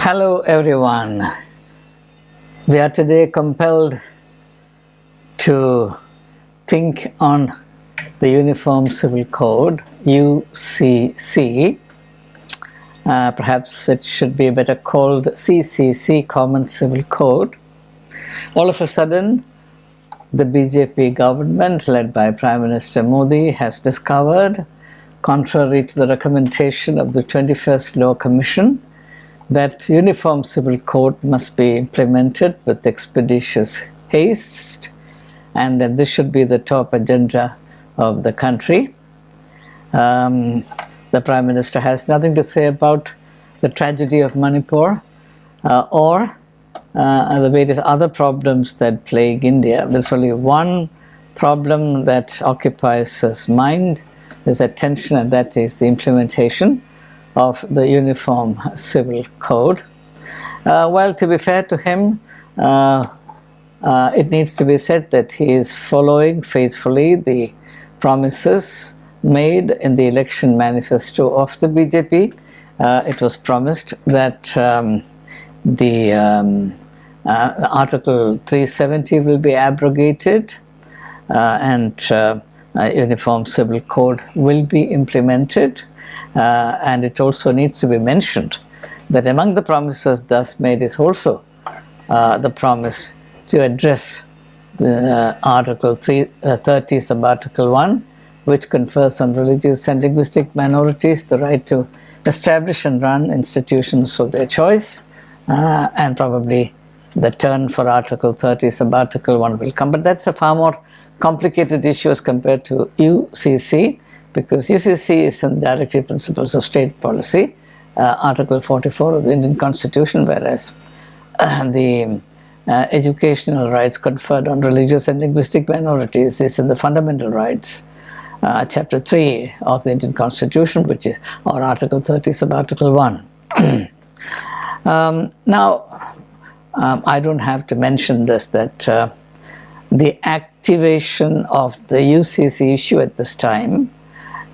Hello everyone. We are today compelled to think on the Uniform Civil Code, UCC. Perhaps it should be better called CCC, Common Civil Code. All of a sudden, the BJP government led by Prime Minister Modi has discovered, contrary to the recommendation of the 21st Law Commission, that Uniform Civil Code must be implemented with expeditious haste, and that this should be the top agenda of the country. The Prime Minister has nothing to say about the tragedy of Manipur or the various other problems that plague India. There's only one problem that occupies his mind, his attention, and that is the implementation of the Uniform Civil Code. Well, to be fair to him, it needs to be said that he is following faithfully the promises made in the election manifesto of the BJP. It was promised that Article 370 will be abrogated and Uniform Civil Code will be implemented. And it also needs to be mentioned that among the promises thus made is also the promise to address Article 30 sub-Article 1, which confers on religious and linguistic minorities the right to establish and run institutions of their choice, and probably the turn for Article 30 sub-Article 1 will come. But that's a far more complicated issue as compared to UCC, because UCC is in the Directive Principles of State Policy, Article 44 of the Indian Constitution, whereas the educational rights conferred on religious and linguistic minorities is in the Fundamental Rights, Chapter 3 of the Indian Constitution, which is, or Article 30 sub-Article 1. Now, I don't have to mention this, that the activation of the UCC issue at this time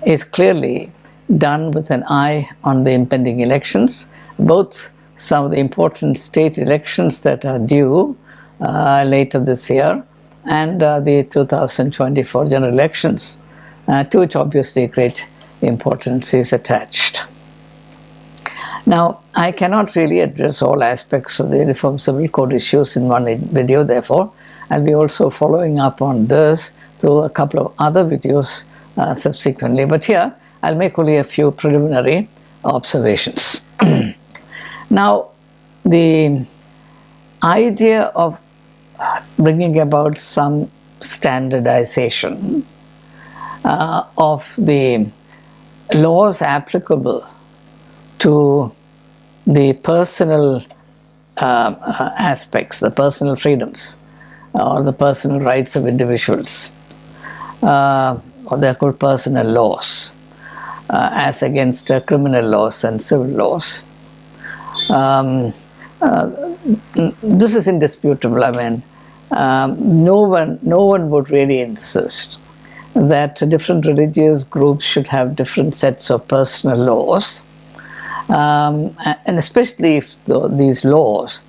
is clearly done with an eye on the impending elections, both some of the important state elections that are due later this year and the 2024 general elections, to which obviously great importance is attached. Now, I cannot really address all aspects of the Uniform Civil Code issues in one video, therefore I'll be also following up on this through a couple of other videos subsequently, but here I'll make only a few preliminary observations. Now, the idea of bringing about some standardization of the laws applicable to the personal aspects, the personal freedoms, or the personal rights of individuals, or they're called personal laws, as against criminal laws and civil laws. This is indisputable. I mean, no one would really insist that different religious groups should have different sets of personal laws, and especially if these laws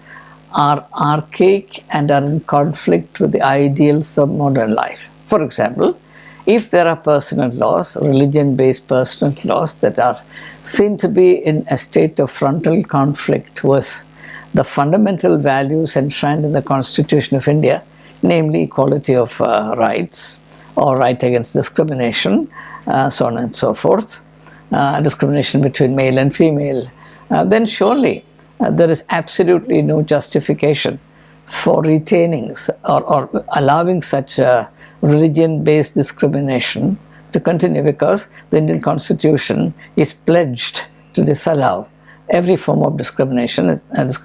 are archaic and are in conflict with the ideals of modern life. For example, if there are personal laws, religion-based personal laws that are seen to be in a state of frontal conflict with the fundamental values enshrined in the Constitution of India, namely equality of rights or right against discrimination, so on and so forth, discrimination between male and female, then surely there is absolutely no justification for retaining or allowing such religion-based discrimination to continue, because the Indian Constitution is pledged to disallow every form of discrimination,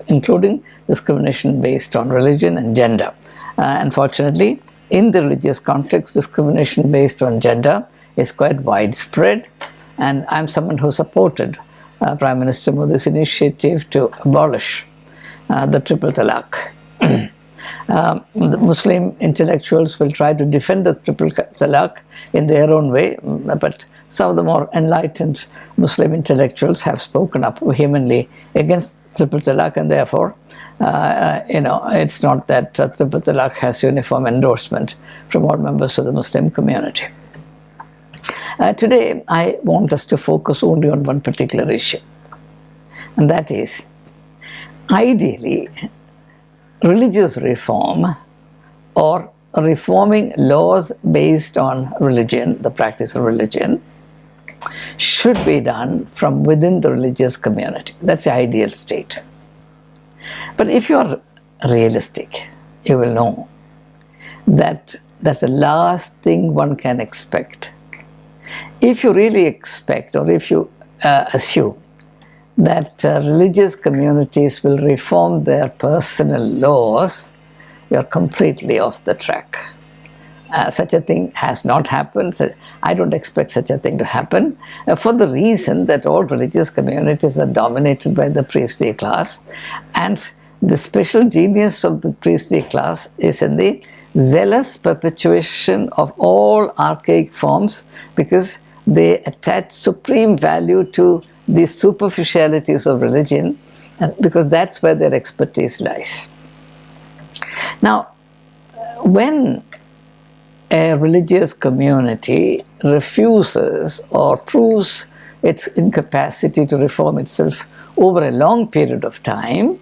including discrimination based on religion and gender. Unfortunately, in the religious context, discrimination based on gender is quite widespread, and I'm someone who supported Prime Minister Modi's initiative to abolish the triple talaq. The Muslim intellectuals will try to defend the triple talaq in their own way, but some of the more enlightened Muslim intellectuals have spoken up vehemently against triple talaq, and therefore, it's not that triple talaq has uniform endorsement from all members of the Muslim community. Today, I want us to focus only on one particular issue, and that is, ideally, religious reform or reforming laws based on religion, the practice of religion, should be done from within the religious community. That's the ideal state. But if you are realistic, you will know that that's the last thing one can expect. If you really expect, or if you assume that religious communities will reform their personal laws, you're completely off the track. Such a thing has not happened. So I don't expect such a thing to happen for the reason that all religious communities are dominated by the priestly class, and the special genius of the priestly class is in the zealous perpetuation of all archaic forms, because they attach supreme value to the superficialities of religion, and because that's where their expertise lies. Now, when a religious community refuses or proves its incapacity to reform itself over a long period of time,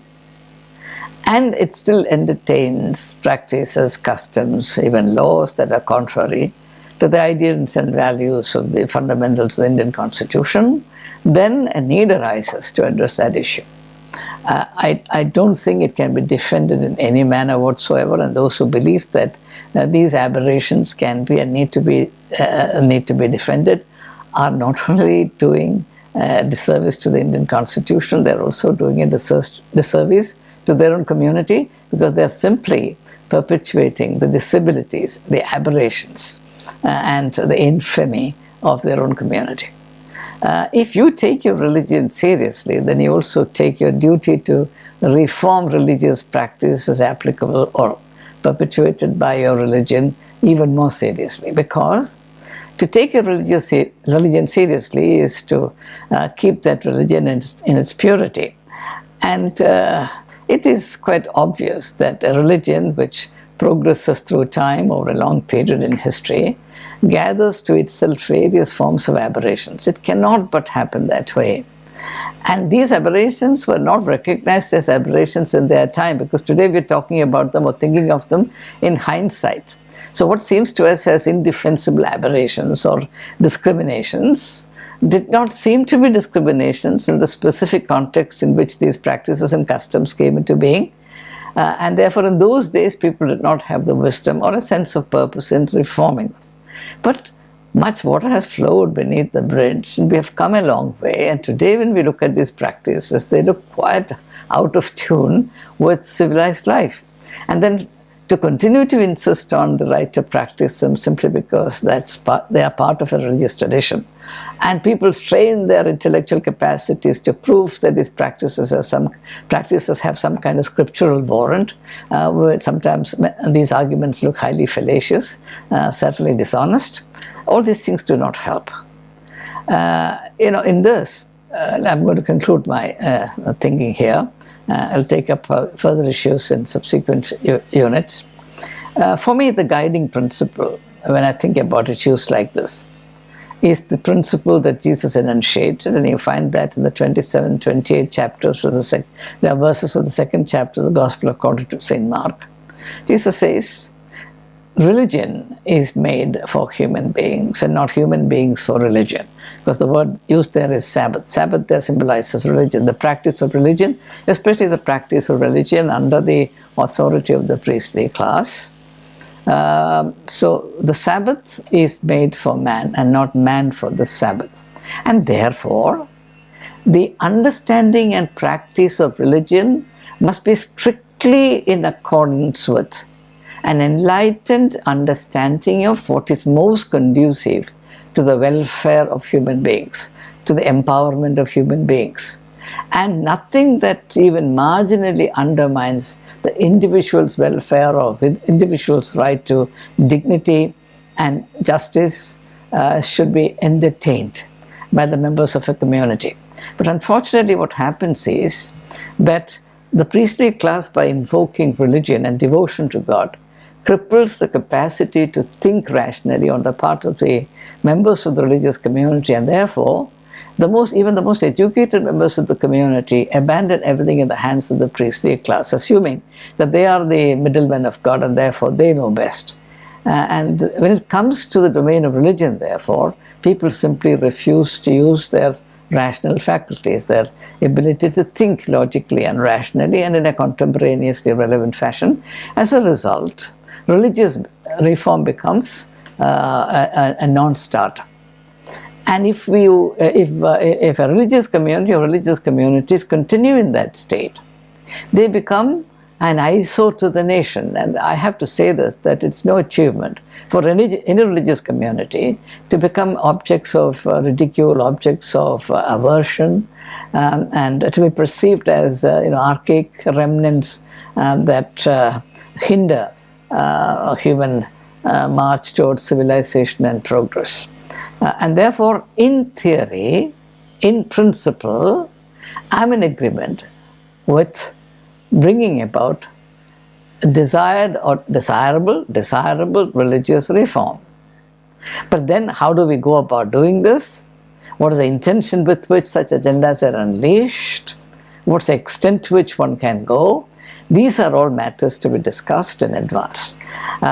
and it still entertains practices, customs, even laws that are contrary to the ideals and values of the fundamentals of the Indian Constitution, then a need arises to address that issue. I don't think it can be defended in any manner whatsoever, and those who believe that these aberrations can be and need to be defended are not only doing disservice to the Indian Constitution, they're also doing a disservice to their own community, because they're simply perpetuating the disabilities, the aberrations, and the infamy of their own community. If you take your religion seriously, then you also take your duty to reform religious practices applicable or perpetuated by your religion even more seriously, because to take a religion seriously is to keep that religion in its purity. And it is quite obvious that a religion which progresses through time over a long period in history gathers to itself various forms of aberrations. It cannot but happen that way. And these aberrations were not recognized as aberrations in their time, because today we're talking about them or thinking of them in hindsight. So what seems to us as indefensible aberrations or discriminations did not seem to be discriminations in the specific context in which these practices and customs came into being. And therefore in those days people did not have the wisdom or a sense of purpose in reforming them. But much water has flowed beneath the bridge, and we have come a long way, and today when we look at these practices, they look quite out of tune with civilized life. And then to continue to insist on the right to practice them simply because they are part of a religious tradition, and people strain their intellectual capacities to prove that these practices have some kind of scriptural warrant. Sometimes these arguments look highly fallacious, certainly dishonest. All these things do not help. In this, I'm going to conclude my thinking here. I'll take up further issues in subsequent units. For me, the guiding principle when I think about issues like this is the principle that Jesus enunciated, and you find that in the 27, 28 chapters of the verses of the second chapter of the Gospel according to St. Mark. Jesus says, religion is made for human beings and not human beings for religion, because the word used there is Sabbath. Sabbath there symbolizes religion, the practice of religion, especially the practice of religion under the authority of the priestly class. So the Sabbath is made for man and not man for the Sabbath. And therefore, the understanding and practice of religion must be strictly in accordance with an enlightened understanding of what is most conducive to the welfare of human beings, to the empowerment of human beings. and nothing that even marginally undermines the individual's welfare or individual's right to dignity and justice should be entertained by the members of a community. But unfortunately what happens is that the priestly class, by invoking religion and devotion to God, cripples the capacity to think rationally on the part of the members of the religious community, and therefore even the most educated members of the community abandon everything in the hands of the priestly class, assuming that they are the middlemen of God and therefore they know best. And when it comes to the domain of religion, therefore, people simply refuse to use their rational faculties, their ability to think logically and rationally and in a contemporaneously relevant fashion. As a result, religious reform becomes a non-starter. And if a religious community or religious communities continue in that state, they become an eyesore to the nation. And I have to say this, that it's no achievement for any religious community to become objects of ridicule, objects of aversion, and to be perceived as archaic remnants that hinder human march towards civilization and progress. And therefore, in theory, in principle, I'm in agreement with bringing about desired or desirable religious reform. But then how do we go about doing this? What is the intention with which such agendas are unleashed? What's the extent to which one can go? These are all matters to be discussed in advance.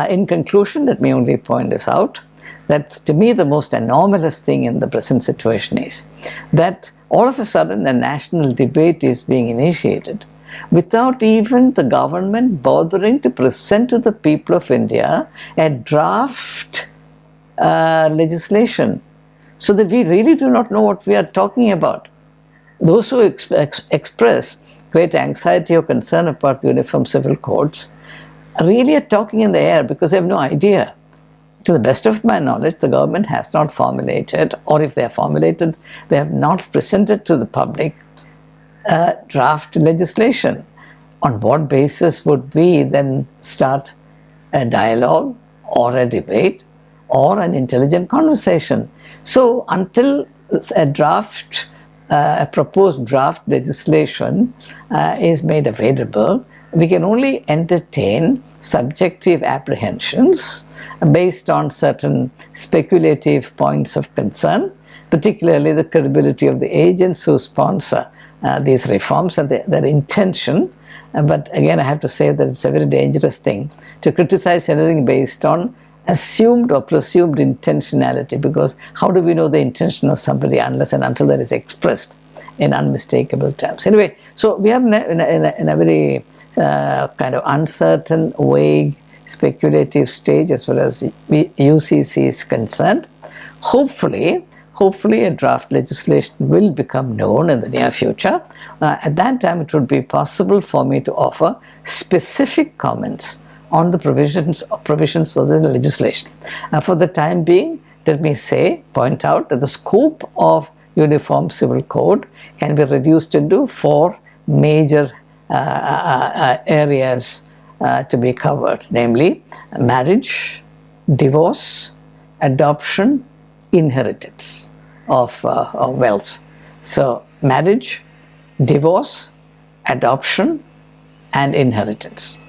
In conclusion, let me only point this out, that to me the most anomalous thing in the present situation is that all of a sudden a national debate is being initiated without even the government bothering to present to the people of India a draft legislation, so that we really do not know what we are talking about. Those who express great anxiety or concern about the Uniform Civil Codes really are talking in the air because they have no idea. To the best of my knowledge, the government has not formulated, or if they have formulated, they have not presented to the public draft legislation. On what basis would we then start a dialogue or a debate or an intelligent conversation? So until a proposed draft legislation is made available, we can only entertain subjective apprehensions based on certain speculative points of concern, particularly the credibility of the agents who sponsor these reforms and their intention. But again, I have to say that it's a very dangerous thing to criticize anything based on assumed or presumed intentionality, because how do we know the intention of somebody unless and until that is expressed in unmistakable terms? Anyway, so we are in a very kind of uncertain, vague, speculative stage as far as UCC is concerned. Hopefully a draft legislation will become known in the near future. At that time, it would be possible for me to offer specific comments on the provisions of the legislation. For the time being, let me point out that the scope of Uniform Civil Code can be reduced into 4 major areas to be covered, namely marriage, divorce, adoption, inheritance of wealth. So marriage, divorce, adoption, and inheritance.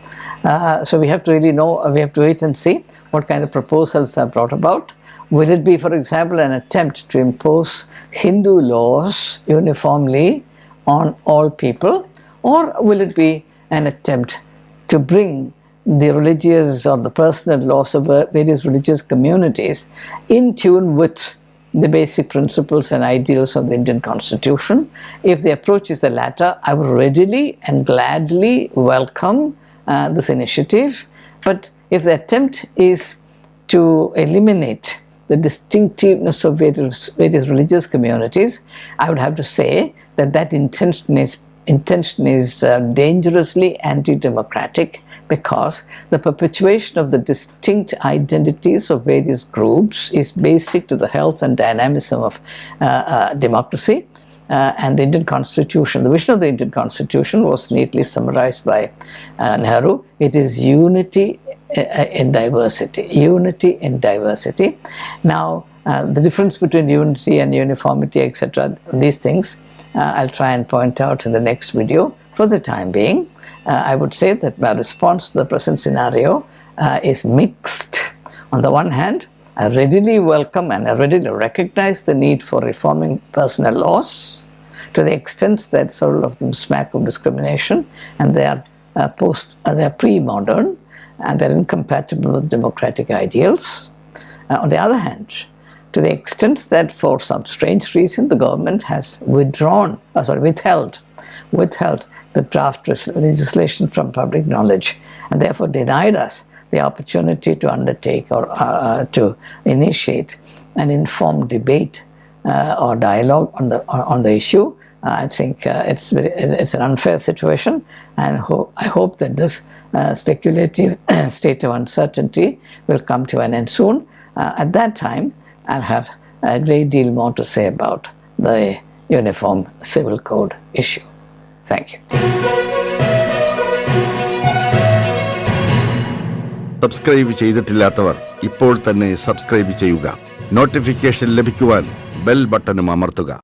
So we have to really know, we have to wait and see what kind of proposals are brought about. Will it be, for example, an attempt to impose Hindu laws uniformly on all people, or will it be an attempt to bring the religious or the personal laws of various religious communities in tune with the basic principles and ideals of the Indian Constitution? If the approach is the latter, I would readily and gladly welcome this initiative. But if the attempt is to eliminate the distinctiveness of various religious communities, I would have to say that intention is dangerously anti-democratic, because the perpetuation of the distinct identities of various groups is basic to the health and dynamism of democracy. and the Indian Constitution, the vision of the Indian Constitution was neatly summarized by Nehru. It is unity in diversity. Unity in diversity. Now, the difference between unity and uniformity, etc., these things, I'll try and point out in the next video. For the time being, I would say that my response to the present scenario is mixed. On the one hand, I readily welcome and I readily recognize the need for reforming personal laws to the extent that several of them smack of discrimination, and they are pre-modern and they're incompatible with democratic ideals. On the other hand, to the extent that for some strange reason the government has withheld the draft legislation from public knowledge, and therefore denied us the opportunity to undertake or to initiate an informed debate or dialogue on the issue. I think it's an unfair situation, and I hope that this speculative state of uncertainty will come to an end soon. At that time, I'll have a great deal more to say about the Uniform Civil Code issue. Thank you. Subscribe ചെയ്തിട്ടില്ലാത്തവർ ഇപ്പോൾ തന്നെ subscribe ചെയ്യുക. Notification ലഭിക്കുവാൻ bell ബട്ടണും അമർത്തുക.